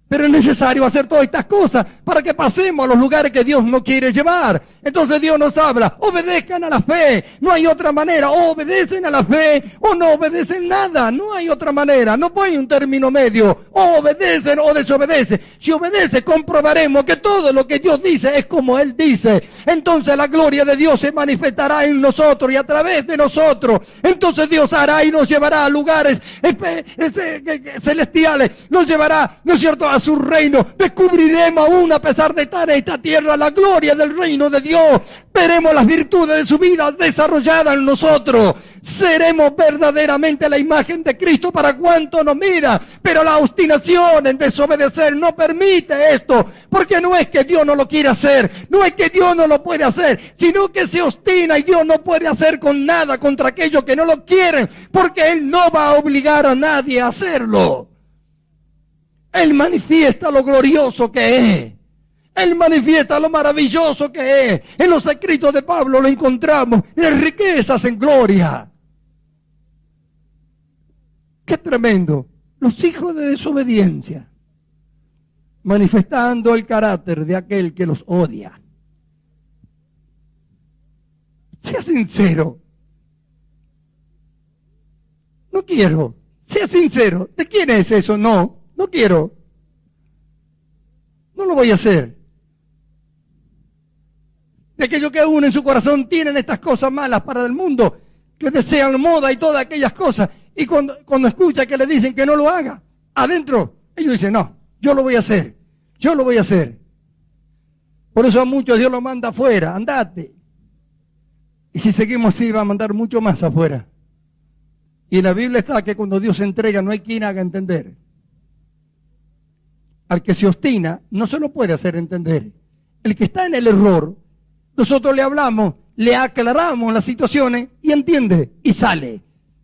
Pero es necesario hacer todas estas cosas para que pasemos a los lugares que Dios nos quiere llevar. Entonces Dios nos habla, obedezcan a la fe, no hay otra manera, o obedecen a la fe o no obedecen nada, no hay otra manera, no hay un término medio, o obedecen o desobedecen. Si obedece, comprobaremos que todo lo que Dios dice es como Él dice. Entonces la gloria de Dios se manifestará en nosotros y a través de nosotros. Entonces Dios hará y nos llevará a lugares celestiales, nos llevará, ¿no es cierto?, a su reino. Descubriremos aún, a pesar de estar en esta tierra, la gloria del reino de Dios. Veremos las virtudes de su vida desarrolladas en nosotros. Seremos verdaderamente la imagen de Cristo para cuanto nos mira. Pero la obstinación en desobedecer no permite esto, porque no es que Dios no lo quiera hacer, no es que Dios no lo puede hacer, sino que se obstina y Dios no puede hacer con nada contra aquellos que no lo quieren, porque Él no va a obligar a nadie a hacerlo. Él manifiesta lo glorioso que es. Él manifiesta lo maravilloso que es. En los escritos de Pablo lo encontramos, en riquezas en gloria. ¡Qué tremendo! Los hijos de desobediencia, manifestando el carácter de aquel que los odia. Sea sincero. No quiero. Sea sincero. ¿De quién es eso? No quiero. No lo voy a hacer. De aquellos que aún en su corazón tienen estas cosas malas para el mundo, que desean moda y todas aquellas cosas, y cuando escucha que le dicen que no lo haga, adentro, ellos dicen, no, yo lo voy a hacer, yo lo voy a hacer. Por eso a muchos Dios los manda afuera, andate. Y si seguimos así, va a mandar mucho más afuera. Y en la Biblia está que cuando Dios se entrega, no hay quien haga entender. Al que se obstina, no se lo puede hacer entender. El que está en el error, nosotros le hablamos, le aclaramos las situaciones y entiende y sale.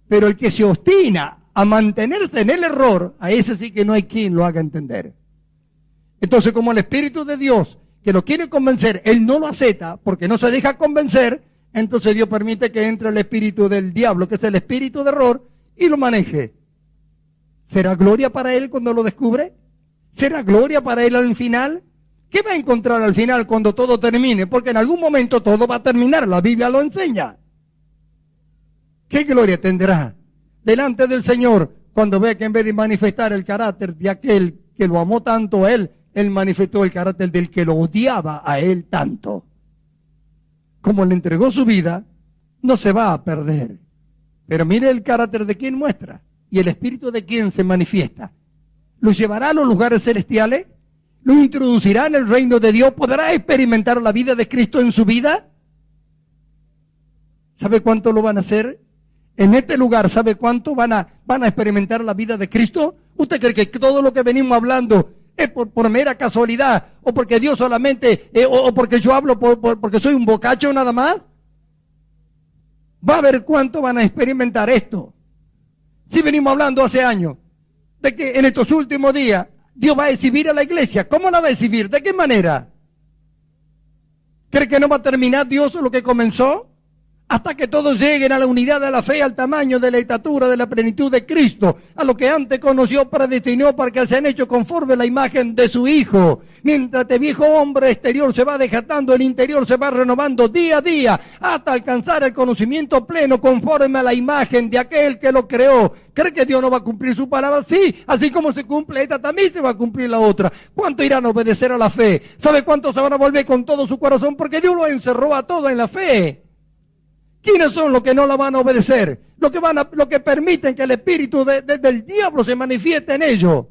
Pero el que se obstina a mantenerse en el error, a ese sí que no hay quien lo haga entender. Entonces, como el Espíritu de Dios que lo quiere convencer, Él no lo acepta porque no se deja convencer, entonces Dios permite que entre el espíritu del diablo, que es el espíritu de error, y lo maneje. ¿Será gloria para él cuando lo descubre? ¿Será gloria para él al final? ¿Qué va a encontrar al final cuando todo termine? Porque en algún momento todo va a terminar, la Biblia lo enseña. ¿Qué gloria tendrá delante del Señor cuando ve que en vez de manifestar el carácter de aquel que lo amó tanto a él, él manifestó el carácter del que lo odiaba a él tanto? Como le entregó su vida, no se va a perder. Pero mire el carácter de quien muestra y el espíritu de quien se manifiesta. ¿Lo llevará a los lugares celestiales? ¿Lo introducirá en el reino de Dios? ¿Podrá experimentar la vida de Cristo en su vida? ¿Sabe cuánto lo van a hacer? En este lugar, ¿sabe cuánto van a experimentar la vida de Cristo? ¿Usted cree que todo lo que venimos hablando es por mera casualidad? ¿O porque Dios solamente, o porque yo hablo porque soy un bocacho nada más? Va a ver cuánto van a experimentar esto. Si venimos hablando hace años de que en estos últimos días Dios va a exhibir a la iglesia. ¿Cómo la va a exhibir? ¿De qué manera? ¿Cree que no va a terminar Dios lo que comenzó? Hasta que todos lleguen a la unidad de la fe, al tamaño de la estatura de la plenitud de Cristo, a lo que antes conoció, predestinó para que sean hechos conforme a la imagen de su Hijo. Mientras este viejo hombre exterior se va desgastando, el interior se va renovando día a día, hasta alcanzar el conocimiento pleno conforme a la imagen de aquel que lo creó. ¿Cree que Dios no va a cumplir su palabra? Sí, así como se cumple esta, también se va a cumplir la otra. ¿Cuánto irán a obedecer a la fe? ¿Sabe cuántos se van a volver con todo su corazón? Porque Dios lo encerró a todo en la fe. ¿Quiénes son los que no la van a obedecer? Los que permiten que el espíritu del diablo se manifieste en ellos.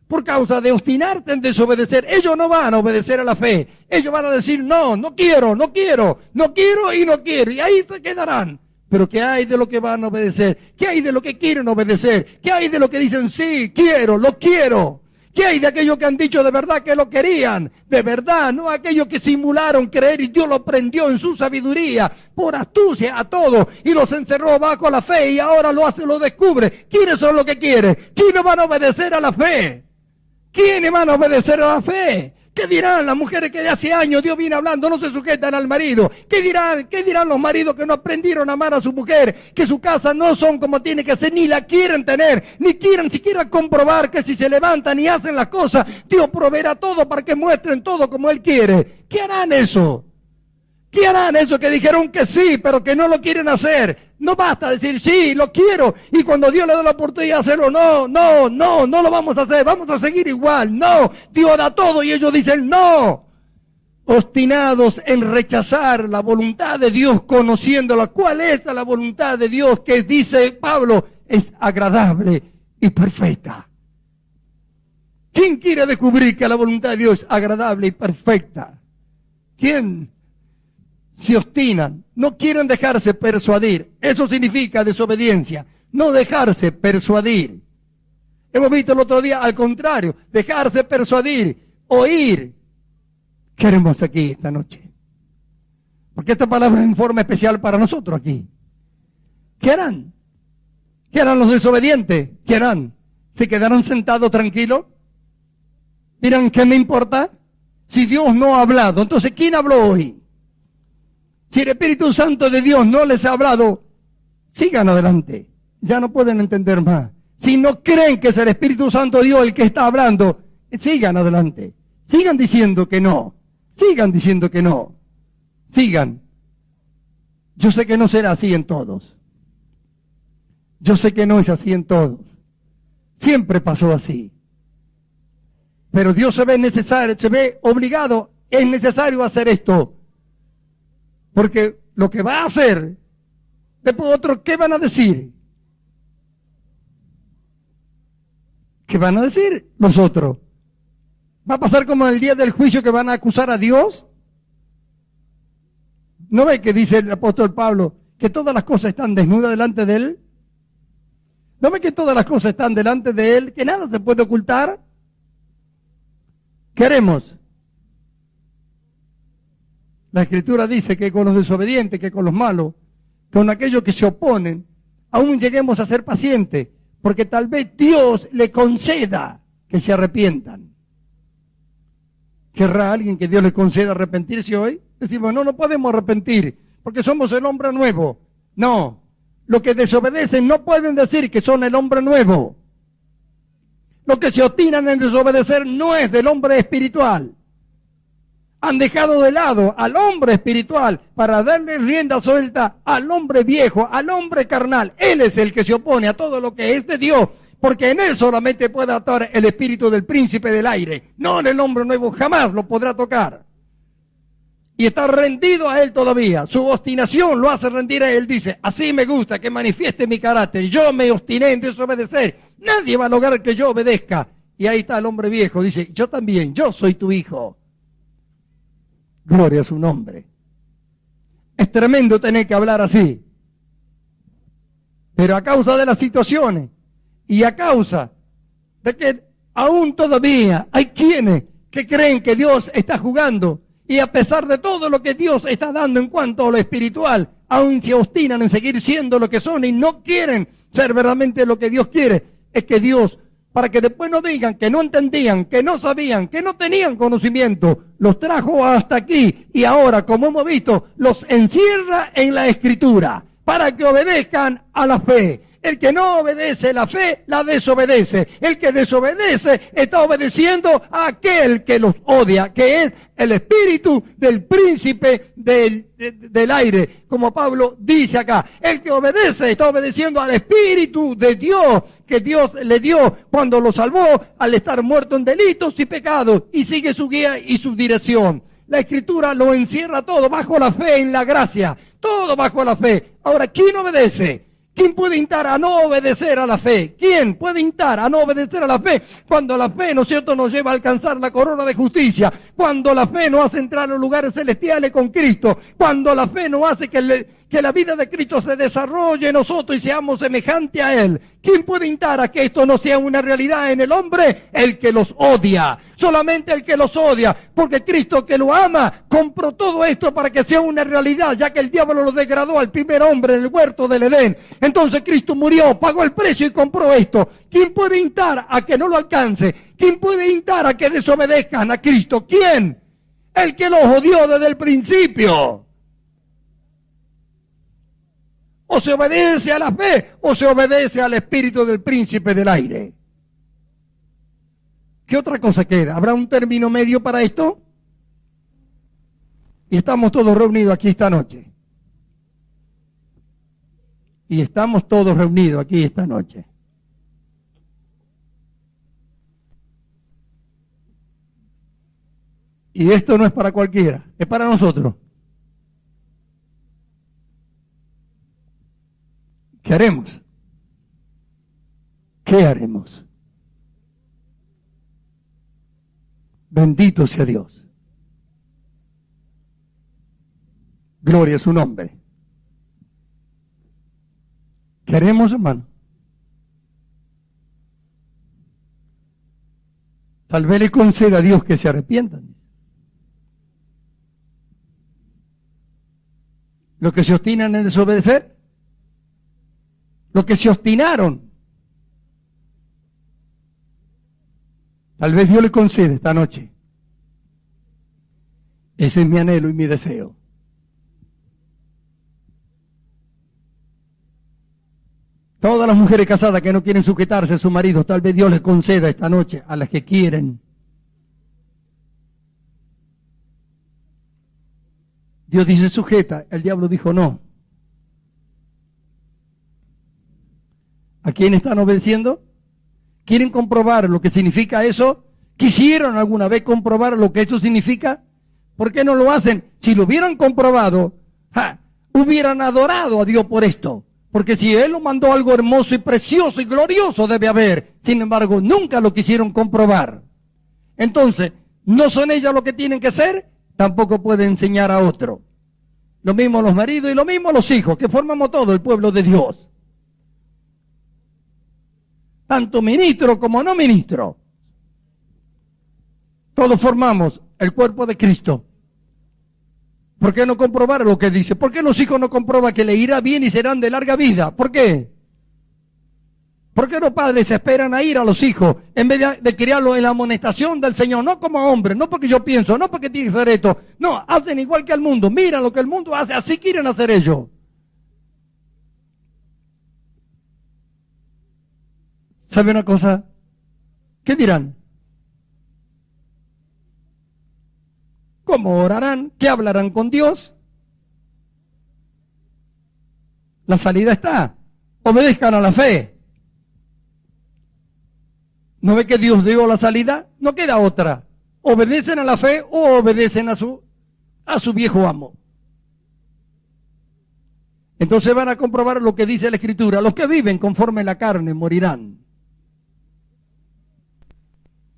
Por causa de obstinarse en desobedecer. Ellos no van a obedecer a la fe. Ellos van a decir, no quiero, no quiero y no quiero. Y ahí se quedarán. Pero ¿qué hay de lo que van a obedecer? ¿Qué hay de lo que quieren obedecer? ¿Qué hay de lo que dicen, sí, quiero, lo quiero? ¿Qué hay de aquellos que han dicho de verdad que lo querían? De verdad, no aquellos que simularon creer y Dios lo prendió en su sabiduría, por astucia a todos, y los encerró bajo la fe y ahora lo descubre. ¿Quiénes son los que quieren? ¿Quiénes van a obedecer a la fe? ¿Quiénes van a obedecer a la fe? ¿Qué dirán las mujeres que de hace años Dios viene hablando, no se sujetan al marido? ¿Qué dirán los maridos que no aprendieron a amar a su mujer? Que su casa no son como tiene que ser, ni la quieren tener, ni quieren siquiera comprobar que si se levantan y hacen las cosas, Dios proveerá todo para que muestren todo como Él quiere. ¿Qué harán eso? ¿Qué harán esos que dijeron que sí, pero que no lo quieren hacer? No basta decir sí, lo quiero, y cuando Dios le da la oportunidad de hacerlo, no lo vamos a hacer, vamos a seguir igual, no, Dios da todo y ellos dicen no. Obstinados en rechazar la voluntad de Dios, conociéndola. ¿Cuál es la voluntad de Dios que dice Pablo? Es agradable y perfecta. ¿Quién quiere descubrir que la voluntad de Dios es agradable y perfecta? ¿Quién? Se obstinan, no quieren dejarse persuadir. Eso significa desobediencia, no dejarse persuadir. Hemos visto el otro día, al contrario, dejarse persuadir, oír. Queremos aquí esta noche. Porque esta palabra es en forma especial para nosotros aquí. ¿Qué harán? ¿Qué harán los desobedientes? ¿Qué harán? ¿Se quedarán sentados tranquilos? Dirán, ¿qué me importa? Si Dios no ha hablado, entonces ¿quién habló hoy? Si el Espíritu Santo de Dios no les ha hablado, sigan adelante. Ya no pueden entender más. Si no creen que es el Espíritu Santo de Dios el que está hablando, sigan adelante. Sigan diciendo que no. Sigan diciendo que no. Sigan. Yo sé que no será así en todos. Yo sé que no es así en todos. Siempre pasó así. Pero Dios se ve obligado, es necesario hacer esto. Porque lo que va a hacer, después otros, ¿qué van a decir? ¿Qué van a decir los otros? ¿Va a pasar como en el día del juicio que van a acusar a Dios? ¿No ve que dice el apóstol Pablo que todas las cosas están desnudas delante de Él? ¿No ve que todas las cosas están delante de Él? ¿Que nada se puede ocultar? ¿Qué haremos? La Escritura dice que con los desobedientes, que con los malos, con aquellos que se oponen, aún lleguemos a ser pacientes, porque tal vez Dios le conceda que se arrepientan. ¿Querrá alguien que Dios le conceda arrepentirse hoy? Decimos, no podemos arrepentir, porque somos el hombre nuevo. No, los que desobedecen no pueden decir que son el hombre nuevo. Los que se obstinan en desobedecer no es del hombre espiritual. Han dejado de lado al hombre espiritual para darle rienda suelta al hombre viejo, al hombre carnal. Él es el que se opone a todo lo que es de Dios, porque en él solamente puede actuar el espíritu del príncipe del aire. No en el hombre nuevo, jamás lo podrá tocar. Y está rendido a él todavía. Su obstinación lo hace rendir a él. Dice, así me gusta que manifieste mi carácter. Yo me obstiné en desobedecer. Nadie va a lograr que yo obedezca. Y ahí está el hombre viejo. Dice, yo también, yo soy tu hijo. Gloria a su nombre. Es tremendo tener que hablar así. Pero a causa de las situaciones y a causa de que aún todavía hay quienes que creen que Dios está jugando y a pesar de todo lo que Dios está dando en cuanto a lo espiritual, aún se obstinan en seguir siendo lo que son y no quieren ser verdaderamente lo que Dios quiere. Es que Dios, para que después no digan que no entendían, que no sabían, que no tenían conocimiento, los trajo hasta aquí y ahora, como hemos visto, los encierra en la Escritura para que obedezcan a la fe. El que no obedece la fe, la desobedece. El que desobedece está obedeciendo a aquel que los odia, que es el espíritu del príncipe del aire, como Pablo dice acá. El que obedece está obedeciendo al espíritu de Dios, que Dios le dio cuando lo salvó al estar muerto en delitos y pecados, y sigue su guía y su dirección. La Escritura lo encierra todo bajo la fe en la gracia, todo bajo la fe. Ahora, ¿quién obedece? ¿Quién puede instar a no obedecer a la fe? ¿Quién puede instar a no obedecer a la fe? Cuando la fe, ¿no es cierto?, nos lleva a alcanzar la corona de justicia. Cuando la fe nos hace entrar a los lugares celestiales con Cristo. Cuando la fe nos hace que que la vida de Cristo se desarrolle en nosotros y seamos semejantes a Él. ¿Quién puede instar a que esto no sea una realidad en el hombre? El que los odia, solamente el que los odia, porque Cristo que lo ama compró todo esto para que sea una realidad, ya que el diablo lo degradó al primer hombre en el huerto del Edén. Entonces Cristo murió, pagó el precio y compró esto. ¿Quién puede instar a que no lo alcance? ¿Quién puede instar a que desobedezcan a Cristo? ¿Quién? El que los odió desde el principio. O se obedece a la fe, o se obedece al espíritu del príncipe del aire. ¿Qué otra cosa queda? ¿Habrá un término medio para esto? Y estamos todos reunidos aquí esta noche. Y estamos todos reunidos aquí esta noche. Y esto no es para cualquiera, es para nosotros. ¿Qué haremos? ¿Qué haremos? Bendito sea Dios. Gloria a su nombre. ¿Qué haremos, hermano? Tal vez le conceda a Dios que se arrepientan. Los que se obstinan en desobedecer, los que se obstinaron, tal vez Dios le concede esta noche. Ese es mi anhelo y mi deseo. Todas las mujeres casadas que no quieren sujetarse a su marido, tal vez Dios les conceda esta noche a las que quieren. Dios dice sujeta, el diablo dijo no. ¿A quién están obedeciendo? ¿Quieren comprobar lo que significa eso? ¿Quisieron alguna vez comprobar lo que eso significa? ¿Por qué no lo hacen? Si lo hubieran comprobado, hubieran adorado a Dios por esto. Porque si Él lo mandó algo hermoso y precioso y glorioso debe haber. Sin embargo, nunca lo quisieron comprobar. Entonces, ¿no son ellas lo que tienen que ser? Tampoco puede enseñar a otro. Lo mismo los maridos y lo mismo los hijos, que formamos todo el pueblo de Dios. Tanto ministro como no ministro. Todos formamos el cuerpo de Cristo. ¿Por qué no comprobar lo que dice? ¿Por qué los hijos no comprueban que le irá bien y serán de larga vida? ¿Por qué? ¿Por qué los padres esperan a ir a los hijos en vez de criarlos en la amonestación del Señor? No como hombres, no porque yo pienso, no porque tiene que ser esto. No, hacen igual que el mundo. Mira lo que el mundo hace, así quieren hacer ellos. ¿Sabe una cosa? ¿Qué dirán? ¿Cómo orarán? ¿Qué hablarán con Dios? La salida está. Obedezcan a la fe. ¿No ve que Dios dio la salida? No queda otra. Obedecen a la fe o obedecen a su viejo amo. Entonces van a comprobar lo que dice la Escritura. Los que viven conforme a la carne morirán.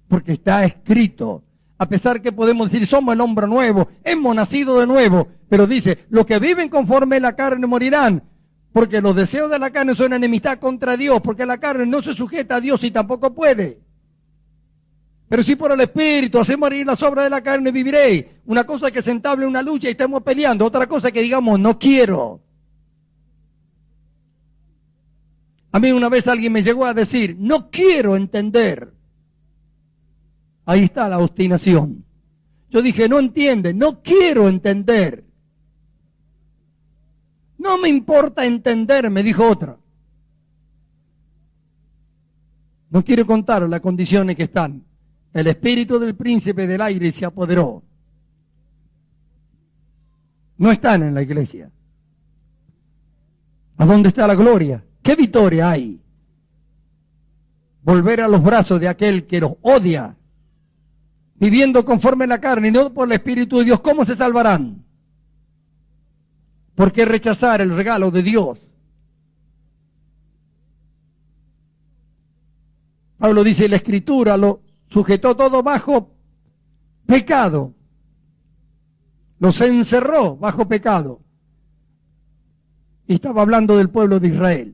Porque está escrito. A pesar que podemos decir, somos el hombre nuevo, hemos nacido de nuevo. Pero dice, los que viven conforme a la carne morirán. Porque los deseos de la carne son enemistad contra Dios, porque la carne no se sujeta a Dios y tampoco puede. Pero si por el Espíritu hacemos morir las obras de la carne, viviréis. Una cosa es que se entable una lucha y estemos peleando, otra cosa es que digamos, no quiero. A mí una vez alguien me llegó a decir, no quiero entender. Ahí está la obstinación. Yo dije, no entiende, no quiero entender. No me importa entender, me dijo otra. No quiero contar las condiciones que están. El espíritu del príncipe del aire se apoderó. No están en la iglesia. ¿A dónde está la gloria? ¿Qué victoria hay? Volver a los brazos de aquel que los odia, viviendo conforme a la carne y no por el Espíritu de Dios. ¿Cómo se salvarán? ¿Por qué rechazar el regalo de Dios? Pablo dice, la Escritura lo sujetó todo bajo pecado. Los encerró bajo pecado. Y estaba hablando del pueblo de Israel.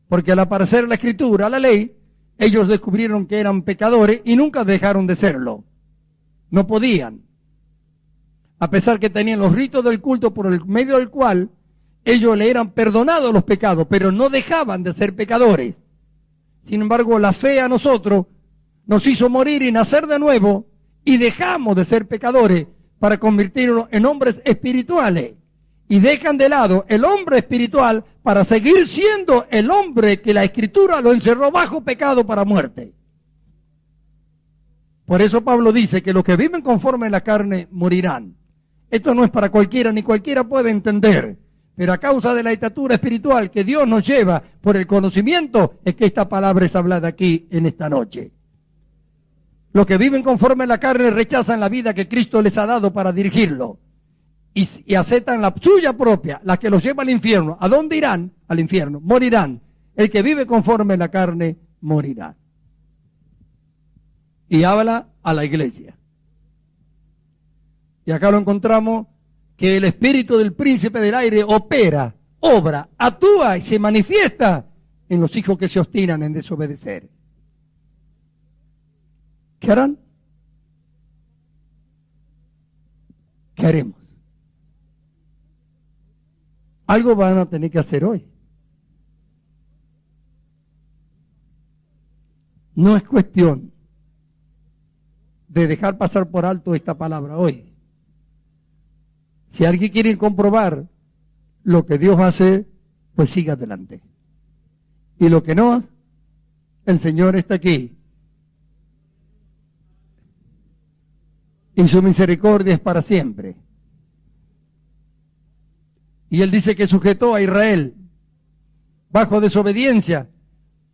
Porque al aparecer la Escritura, la ley, ellos descubrieron que eran pecadores y nunca dejaron de serlo. No podían. A pesar que tenían los ritos del culto por el medio del cual ellos le eran perdonados los pecados, pero no dejaban de ser pecadores. Sin embargo, la fe a nosotros nos hizo morir y nacer de nuevo y dejamos de ser pecadores para convertirnos en hombres espirituales. Y dejan de lado el hombre espiritual para seguir siendo el hombre que la Escritura lo encerró bajo pecado para muerte. Por eso Pablo dice que los que viven conforme a la carne morirán. Esto no es para cualquiera, ni cualquiera puede entender. Pero a causa de la estatura espiritual que Dios nos lleva por el conocimiento, es que esta palabra es hablada aquí en esta noche. Los que viven conforme a la carne rechazan la vida que Cristo les ha dado para dirigirlo. Y aceptan la suya propia, la que los lleva al infierno. ¿A dónde irán? Al infierno. Morirán. El que vive conforme a la carne morirá. Y habla a la iglesia. Y acá lo encontramos que el espíritu del príncipe del aire opera, obra, actúa y se manifiesta en los hijos que se obstinan en desobedecer. ¿Qué harán? ¿Qué haremos? Algo van a tener que hacer hoy. No es cuestión de dejar pasar por alto esta palabra hoy. Si alguien quiere comprobar lo que Dios hace, pues siga adelante. Y lo que no, el Señor está aquí. Y su misericordia es para siempre. Y Él dice que sujetó a Israel bajo desobediencia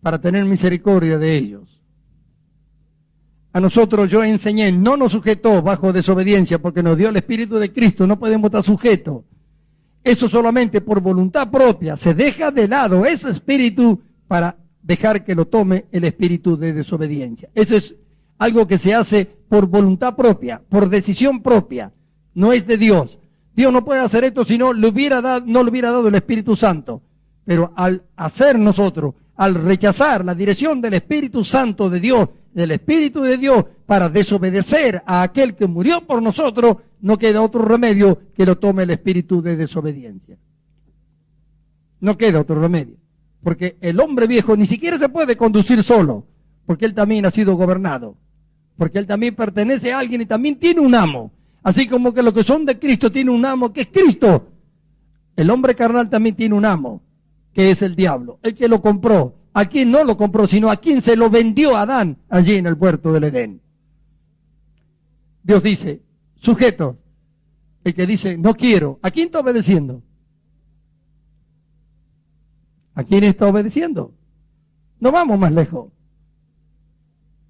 para tener misericordia de ellos. A nosotros yo enseñé, no nos sujetó bajo desobediencia porque nos dio el Espíritu de Cristo, no podemos estar sujetos. Eso solamente por voluntad propia, se deja de lado ese espíritu para dejar que lo tome el espíritu de desobediencia. Eso es algo que se hace por voluntad propia, por decisión propia, no es de Dios. Dios no puede hacer esto si no le hubiera dado el Espíritu Santo. Pero al hacer nosotros, al rechazar la dirección del Espíritu Santo de Dios, del Espíritu de Dios, para desobedecer a aquel que murió por nosotros, no queda otro remedio que lo tome el espíritu de desobediencia. No queda otro remedio. Porque el hombre viejo ni siquiera se puede conducir solo, porque él también ha sido gobernado. Porque él también pertenece a alguien y también tiene un amo. Así como que los que son de Cristo tienen un amo que es Cristo. El hombre carnal también tiene un amo, que es el diablo, el que lo compró. A quien no lo compró, sino a quien se lo vendió a Adán allí en el huerto del Edén. Dios dice, sujeto, el que dice, no quiero, ¿a quién está obedeciendo? ¿A quién está obedeciendo? No vamos más lejos.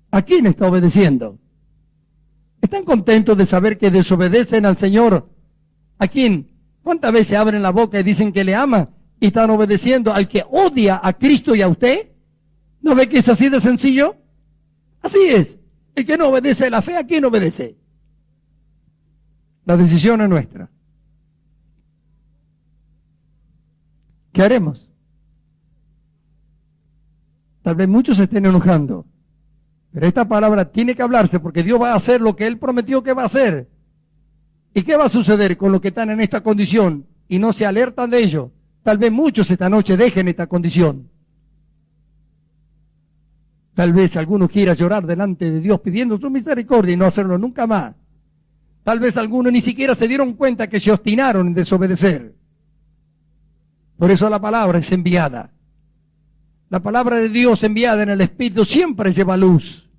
¿A quién está obedeciendo? ¿Están contentos de saber que desobedecen al Señor? ¿A quién? ¿Cuántas veces abren la boca y dicen que le ama y están obedeciendo al que odia a Cristo y a usted? ¿No ve que es así de sencillo? Así es. El que no obedece a la fe, ¿a quién obedece? La decisión es nuestra. ¿Qué haremos? Tal vez muchos se estén enojando, pero esta palabra tiene que hablarse porque Dios va a hacer lo que Él prometió que va a hacer. ¿Y qué va a suceder con los que están en esta condición y no se alertan de ello? Tal vez muchos esta noche dejen esta condición. Tal vez alguno quiera llorar delante de Dios pidiendo su misericordia y no hacerlo nunca más. Tal vez algunos ni siquiera se dieron cuenta que se obstinaron en desobedecer. Por eso la palabra es enviada. La palabra de Dios enviada en el Espíritu siempre lleva luz.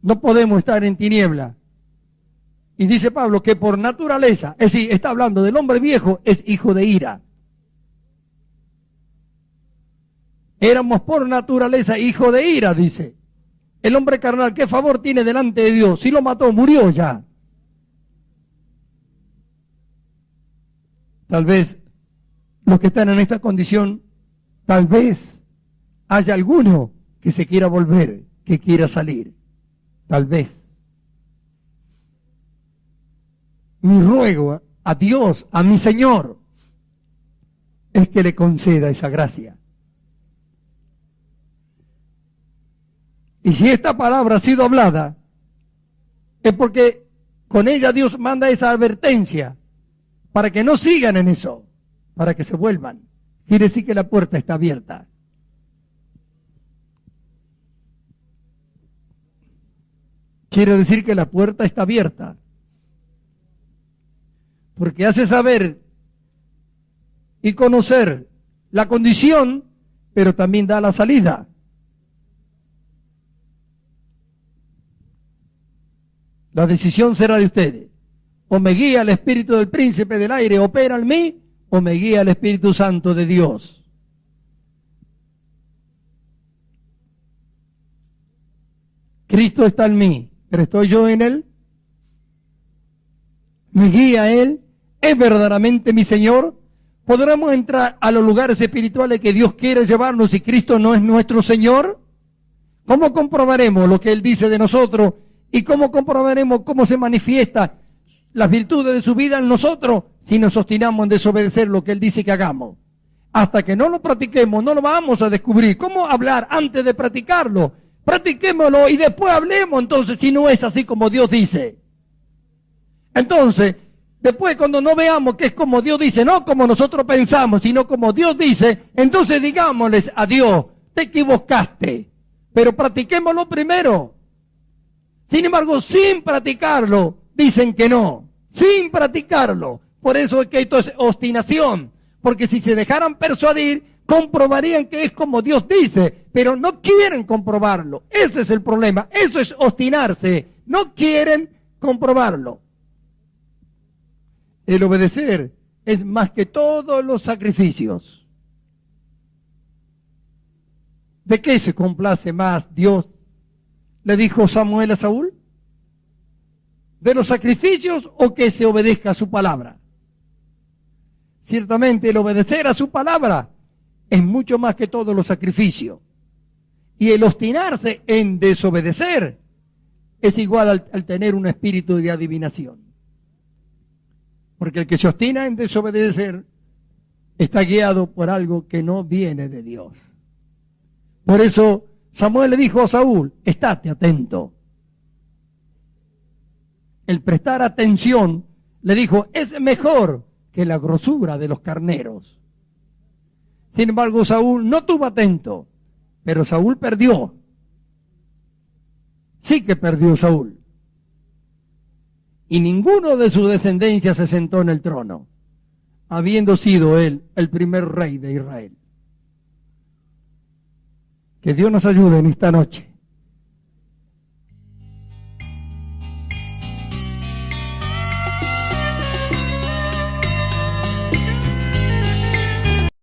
No podemos estar en tiniebla. Y dice Pablo que por naturaleza, es decir, está hablando del hombre viejo, es hijo de ira. Éramos por naturaleza hijo de ira, dice. El hombre carnal, ¿qué favor tiene delante de Dios? Si lo mató, murió ya. Tal vez los que están en esta condición, tal vez haya alguno que se quiera volver, que quiera salir. Tal vez. Mi ruego a Dios, a mi Señor, es que le conceda esa gracia. Y si esta palabra ha sido hablada, es porque con ella Dios manda esa advertencia para que no sigan en eso, para que se vuelvan. Quiere decir que la puerta está abierta. Quiere decir que la puerta está abierta. Porque hace saber y conocer la condición, pero también da la salida. La decisión será de ustedes. O me guía el Espíritu del Príncipe del Aire, opera en mí, o me guía el Espíritu Santo de Dios. Cristo está en mí, pero ¿estoy yo en Él? ¿Me guía Él? ¿Es verdaderamente mi Señor? ¿Podremos entrar a los lugares espirituales que Dios quiere llevarnos si Cristo no es nuestro Señor? ¿Cómo comprobaremos lo que Él dice de nosotros? ¿Y cómo comprobaremos cómo se manifiesta las virtudes de su vida en nosotros si nos obstinamos en desobedecer lo que Él dice que hagamos? Hasta que no lo practiquemos, no lo vamos a descubrir. ¿Cómo hablar antes de practicarlo? Practiquémoslo y después hablemos entonces si no es así como Dios dice. Entonces, después cuando no veamos que es como Dios dice, no como nosotros pensamos, sino como Dios dice, entonces digámosles a Dios, te equivocaste, pero practiquémoslo primero. Sin embargo, sin practicarlo, dicen que no, sin practicarlo. Por eso es que esto es obstinación, porque si se dejaran persuadir, comprobarían que es como Dios dice, pero no quieren comprobarlo. Ese es el problema, eso es obstinarse, no quieren comprobarlo. El obedecer es más que todos los sacrificios. ¿De qué se complace más Dios? Le dijo Samuel a Saúl, ¿de los sacrificios o que se obedezca a su palabra? Ciertamente el obedecer a su palabra es mucho más que todos los sacrificios. Y el obstinarse en desobedecer es igual al tener un espíritu de adivinación. Porque el que se obstina en desobedecer está guiado por algo que no viene de Dios. Por eso Samuel le dijo a Saúl, estate atento. El prestar atención, le dijo, es mejor que la grosura de los carneros. Sin embargo, Saúl no estuvo atento, pero Saúl perdió. Sí que perdió Saúl. Y ninguno de su descendencia se sentó en el trono, habiendo sido él el primer rey de Israel. Que Dios nos ayude en esta noche